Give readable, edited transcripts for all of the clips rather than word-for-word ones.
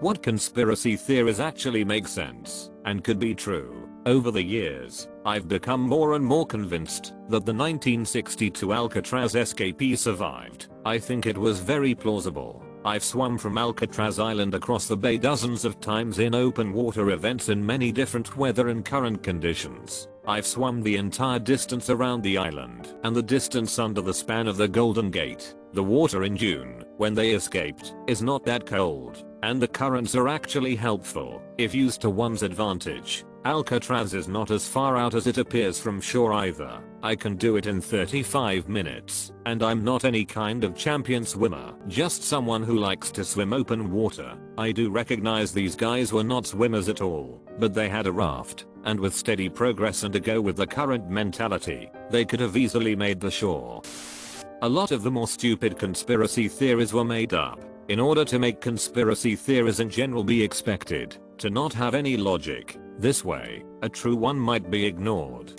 What conspiracy theories actually make sense and could be true? Over the years, I've become more and more convinced that the 1962 Alcatraz escapee survived. I think it was very plausible. I've swum from Alcatraz Island across the bay dozens of times in open water events in many different weather and current conditions. I've swum the entire distance around the island and the distance under the span of the Golden Gate. The water in June, when they escaped, is not that cold, and the currents are actually helpful if used to one's advantage. Alcatraz is not as far out as it appears from shore either. I can do it in 35 minutes, and I'm not any kind of champion swimmer, just someone who likes to swim open water. I do recognize these guys were not swimmers at all, but they had a raft, and with steady progress and a go with the current mentality, they could have easily made the shore. A lot of the more stupid conspiracy theories were made up. In order to make conspiracy theories in general be expected to not have any logic, this way, a true one might be ignored.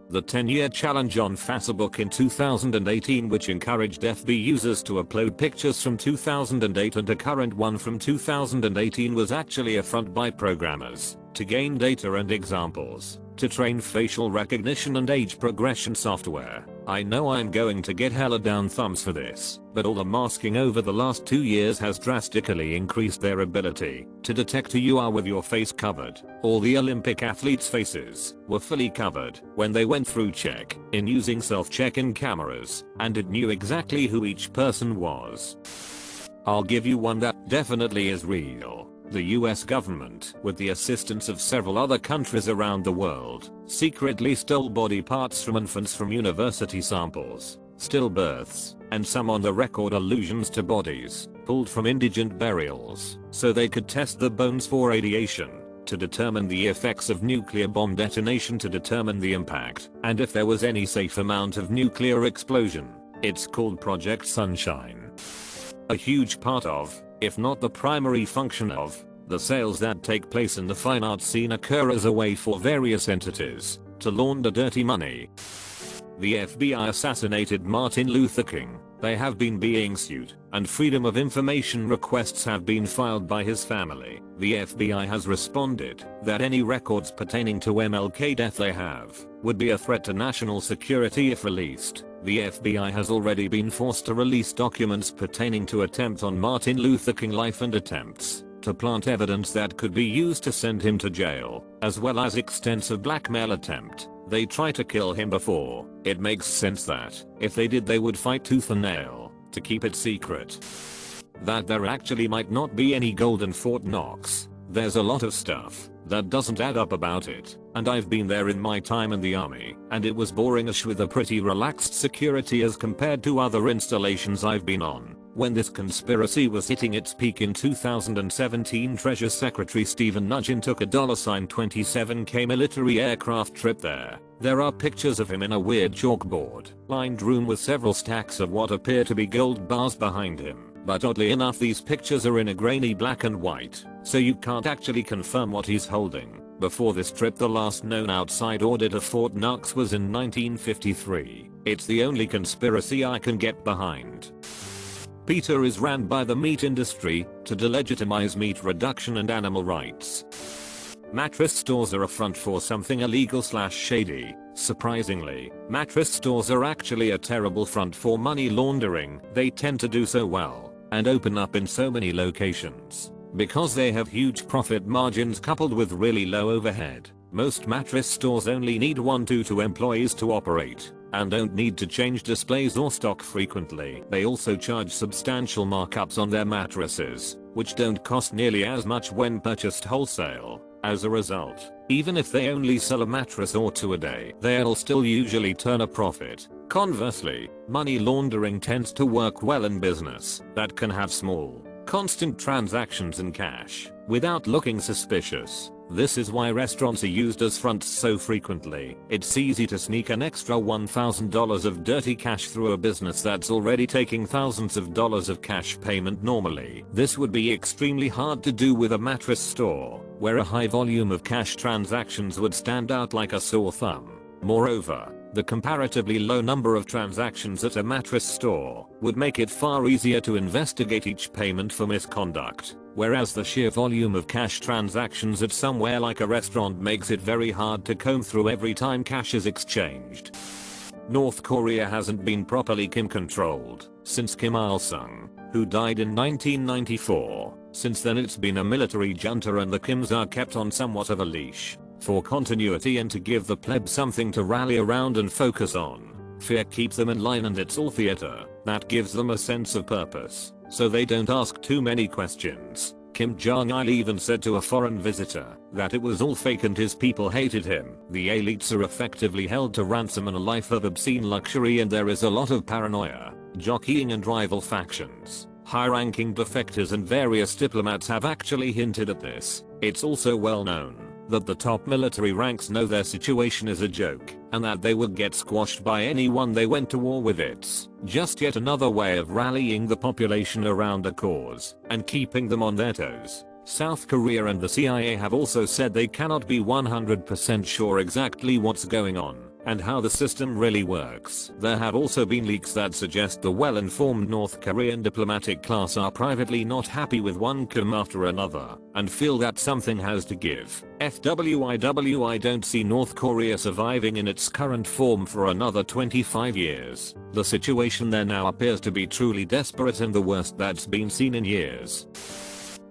The 10-year challenge on Facebook in 2018, which encouraged FB users to upload pictures from 2008 and a current one from 2018, was actually a front by programmers to gain data and examples to train facial recognition and age progression software. I know I'm going to get hella down thumbs for this, but all the masking over the last 2 years has drastically increased their ability to detect who you are with your face covered. All the Olympic athletes' faces were fully covered when they went through check-in using self-check-in cameras, and it knew exactly who each person was. I'll give you one that definitely is real. The US government, with the assistance of several other countries around the world, secretly stole body parts from infants from university samples, stillbirths, and some on-the-record allusions to bodies pulled from indigent burials, so they could test the bones for radiation, to determine the effects of nuclear bomb detonation, to determine the impact, and if there was any safe amount of nuclear explosion. It's called Project Sunshine. A huge part of, if not the primary function of, the sales that take place in the fine arts scene occur as a way for various entities to launder dirty money. The FBI assassinated Martin Luther King. They have been being sued, and freedom of information requests have been filed by his family. The FBI has responded that any records pertaining to MLK death they have would be a threat to national security if released. The FBI has already been forced to release documents pertaining to attempts on Martin Luther King life and attempts to plant evidence that could be used to send him to jail, as well as extensive blackmail attempt. They try to kill him before. It makes sense that if they did, they would fight tooth and nail to keep it secret. That there actually might not be any gold in Fort Knox. There's a lot of stuff that doesn't add up about it, and I've been there in my time in the army, and it was boringish with a pretty relaxed security as compared to other installations I've been on. When this conspiracy was hitting its peak in 2017, Treasury Secretary Stephen Mnuchin took a $27K military aircraft trip there. There are pictures of him in a weird chalkboard-lined room with several stacks of what appear to be gold bars behind him. But oddly enough, these pictures are in a grainy black and white, so you can't actually confirm what he's holding. Before this trip, the last known outside audit of Fort Knox was in 1953. It's the only conspiracy I can get behind. PETA is ran by the meat industry to delegitimize meat reduction and animal rights. Mattress stores are a front for something illegal/shady. Surprisingly, mattress stores are actually a terrible front for money laundering. They tend to do so well and open up in so many locations because they have huge profit margins coupled with really low overhead. Most mattress stores only need 1 to 2 employees to operate and don't need to change displays or stock frequently. They also charge substantial markups on their mattresses, which don't cost nearly as much when purchased wholesale. As a result, even if they only sell a mattress or 2 a day, they'll still usually turn a profit. Conversely, money laundering tends to work well in business that can have small, constant transactions in cash without looking suspicious. This is why restaurants are used as fronts so frequently. It's easy to sneak an extra $1,000 of dirty cash through a business that's already taking thousands of dollars of cash payment normally. This would be extremely hard to do with a mattress store, where a high volume of cash transactions would stand out like a sore thumb. Moreover, the comparatively low number of transactions at a mattress store would make it far easier to investigate each payment for misconduct. whereas the sheer volume of cash transactions at somewhere like a restaurant makes it very hard to comb through every time cash is exchanged. North Korea hasn't been properly Kim controlled since Kim Il-sung, who died in 1994. Since then it's been a military junta and the Kims are kept on somewhat of a leash for continuity and to give the plebs something to rally around and focus on. Fear keeps them in line and it's all theater that gives them a sense of purpose, so they don't ask too many questions. Kim Jong-il even said to a foreign visitor that it was all fake and his people hated him. The elites are effectively held to ransom in a life of obscene luxury and there is a lot of paranoia, jockeying and rival factions. High-ranking defectors and various diplomats have actually hinted at this. It's also well known that the top military ranks know their situation is a joke and that they would get squashed by anyone they went to war with. It's just yet another way of rallying the population around a cause and keeping them on their toes. South Korea and the CIA have also said they cannot be 100% sure exactly what's going on and how the system really works. There have also been leaks that suggest the well-informed North Korean diplomatic class are privately not happy with one Kim after another and feel that something has to give. FWIW, I don't see North Korea surviving in its current form for another 25 years. The situation there now appears to be truly desperate and the worst that's been seen in years.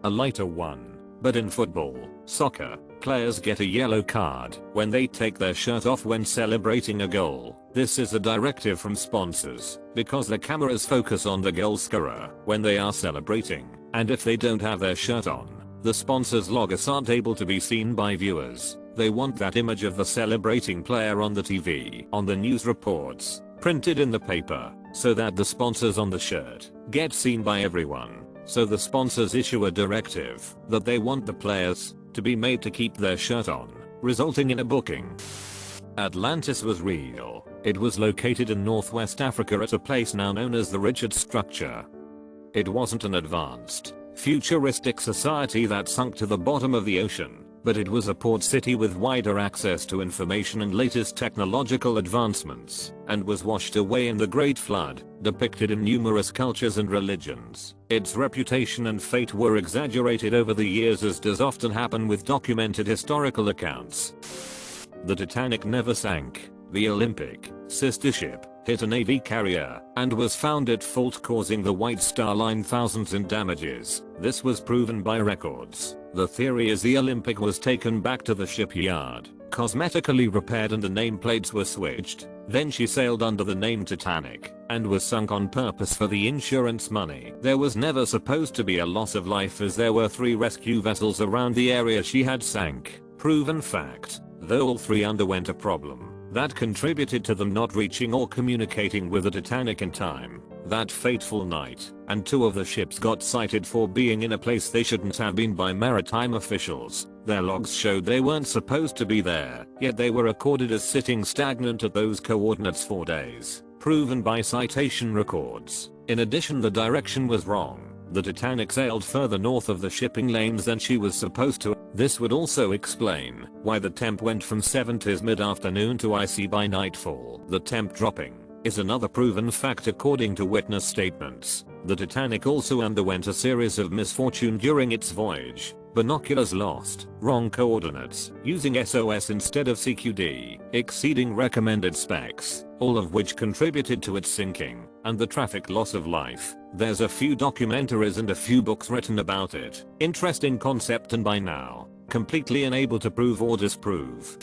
A lighter one. But in football, soccer, players get a yellow card when they take their shirt off when celebrating a goal. This is a directive from sponsors because the cameras focus on the goal scorer when they are celebrating, and if they don't have their shirt on, the sponsors' logos aren't able to be seen by viewers. They want that image of the celebrating player on the TV, on the news reports, printed in the paper, so that the sponsors on the shirt get seen by everyone. So the sponsors issue a directive that they want the players to be made to keep their shirt on, resulting in a booking. Atlantis was real. It was located in Northwest Africa at a place now known as the Richard Structure. It wasn't an advanced, futuristic society that sunk to the bottom of the ocean, but it was a port city with wider access to information and latest technological advancements, and was washed away in the Great Flood, depicted in numerous cultures and religions. Its reputation and fate were exaggerated over the years, as does often happen with documented historical accounts. The Titanic never sank. The Olympic, sister ship, hit a Navy carrier and was found at fault, causing the White Star Line thousands in damages. This was proven by records. The theory is the Olympic was taken back to the shipyard, cosmetically repaired and the nameplates were switched. Then she sailed under the name Titanic and was sunk on purpose for the insurance money. There was never supposed to be a loss of life, as there were 3 rescue vessels around the area she had sank. Proven fact, though all 3 underwent a problem that contributed to them not reaching or communicating with the Titanic in time that fateful night, and 2 of the ships got cited for being in a place they shouldn't have been by maritime officials. Their logs showed they weren't supposed to be there, yet they were recorded as sitting stagnant at those coordinates for days, proven by citation records. In addition, the direction was wrong. The Titanic sailed further north of the shipping lanes than she was supposed to. This would also explain why the temp went from 70s mid-afternoon to icy by nightfall. The temp dropping is another proven fact according to witness statements. The Titanic also underwent a series of misfortune during its voyage. Binoculars lost, wrong coordinates, using SOS instead of CQD, exceeding recommended specs, all of which contributed to its sinking, and the tragic loss of life. There's a few documentaries and a few books written about it. Interesting concept, and by now, completely unable to prove or disprove.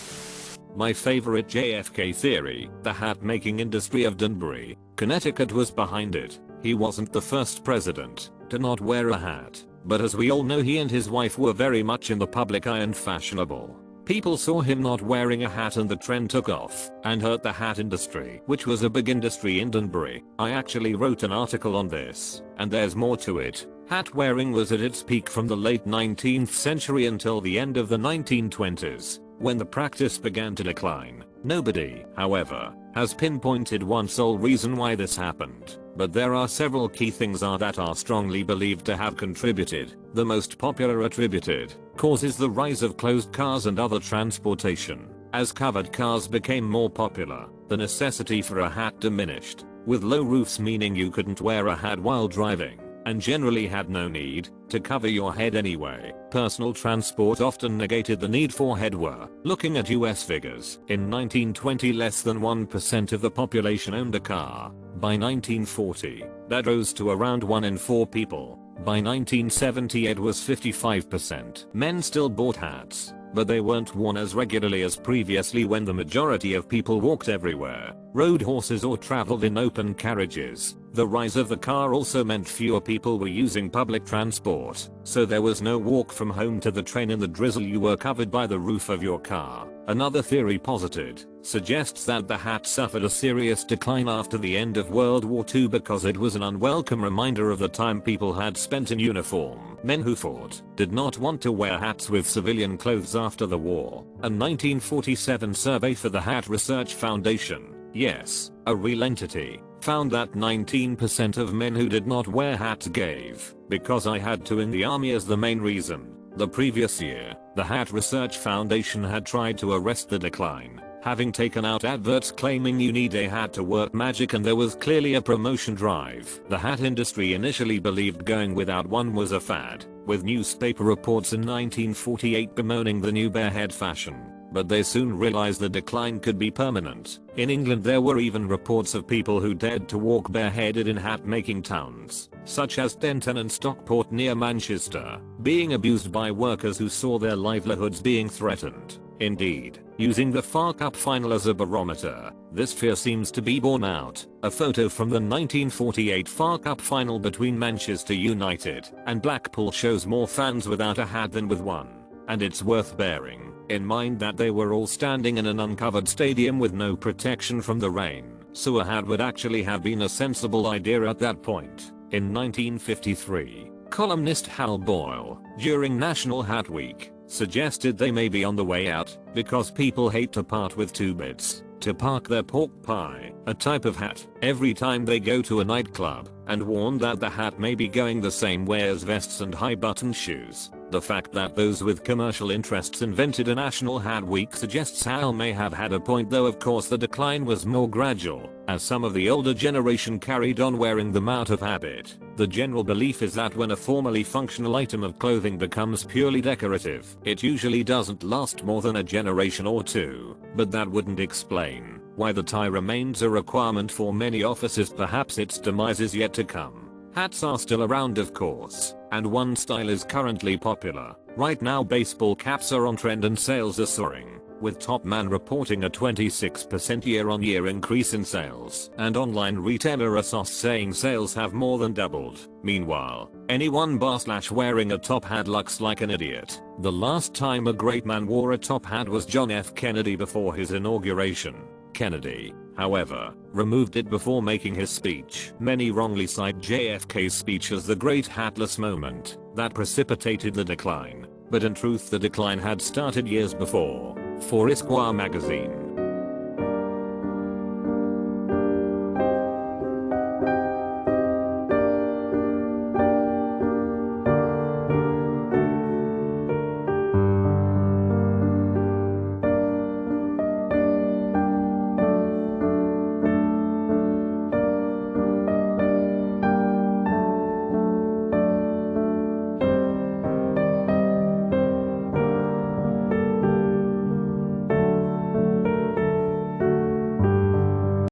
My favorite JFK theory, the hat making industry of Danbury, Connecticut was behind it. He wasn't the first president to not wear a hat, but as we all know, he and his wife were very much in the public eye and fashionable. People saw him not wearing a hat and the trend took off and hurt the hat industry, which was a big industry in Danbury. I actually wrote an article on this, and there's more to it. Hat wearing was at its peak from the late 19th century until the end of the 1920s, when the practice began to decline. Nobody, however, has pinpointed one sole reason why this happened, but there are several key things that are strongly believed to have contributed. The most popular attributed cause is the rise of closed cars and other transportation. As covered cars became more popular, the necessity for a hat diminished, with low roofs meaning you couldn't wear a hat while driving, and generally had no need to cover your head anyway. Personal transport often negated the need for headwear. Looking at US figures, in 1920 less than 1% of the population owned a car. By 1940, that rose to around 1 in 4 people. By 1970 it was 55%. Men still bought hats, but they weren't worn as regularly as previously when the majority of people walked everywhere, rode horses or traveled in open carriages. The rise of the car also meant fewer people were using public transport, so there was no walk from home to the train in the drizzle. You were covered by the roof of your car. Another theory posited suggests that the hat suffered a serious decline after the end of World War II because it was an unwelcome reminder of the time people had spent in uniform. Men who fought did not want to wear hats with civilian clothes after the war. A 1947 survey for the Hat Research Foundation, yes, a real entity, found that 19% of men who did not wear hats gave "because I had to" in the army as the main reason. The previous year, the Hat Research Foundation had tried to arrest the decline, having taken out adverts claiming you need a hat to work magic, and there was clearly a promotion drive. The hat industry initially believed going without one was a fad, with newspaper reports in 1948 bemoaning the new barehead fashion, but they soon realized the decline could be permanent. In England there were even reports of people who dared to walk bareheaded in hat-making towns, such as Denton and Stockport near Manchester, being abused by workers who saw their livelihoods being threatened. Indeed, using the FA Cup final as a barometer, this fear seems to be borne out. A photo from the 1948 FA Cup final between Manchester United and Blackpool shows more fans without a hat than with one, and it's worth bearing in mind that they were all standing in an uncovered stadium with no protection from the rain, so a hat would actually have been a sensible idea at that point. In 1953, columnist Hal Boyle, during National Hat Week, suggested they may be on the way out because people hate to part with 2 bits to park their pork pie, a type of hat, every time they go to a nightclub, and warned that the hat may be going the same way as vests and high-button shoes. The fact that those with commercial interests invented a National Hat Week suggests Hal may have had a point, though of course the decline was more gradual, as some of the older generation carried on wearing them out of habit. The general belief is that when a formerly functional item of clothing becomes purely decorative, it usually doesn't last more than a generation or 2, but that wouldn't explain why the tie remains a requirement for many offices. Perhaps its demise is yet to come. Hats are still around of course, and one style is currently popular. Right now baseball caps are on trend and sales are soaring, with Top Man reporting a 26% year-on-year increase in sales, and online retailer ASOS saying sales have more than doubled. Meanwhile, anyone wearing a top hat looks like an idiot. The last time a great man wore a top hat was John F. Kennedy before his inauguration. Kennedy, however, removed it before making his speech. Many wrongly cite JFK's speech as the great hatless moment that precipitated the decline, but in truth the decline had started years before. For Esquire magazine,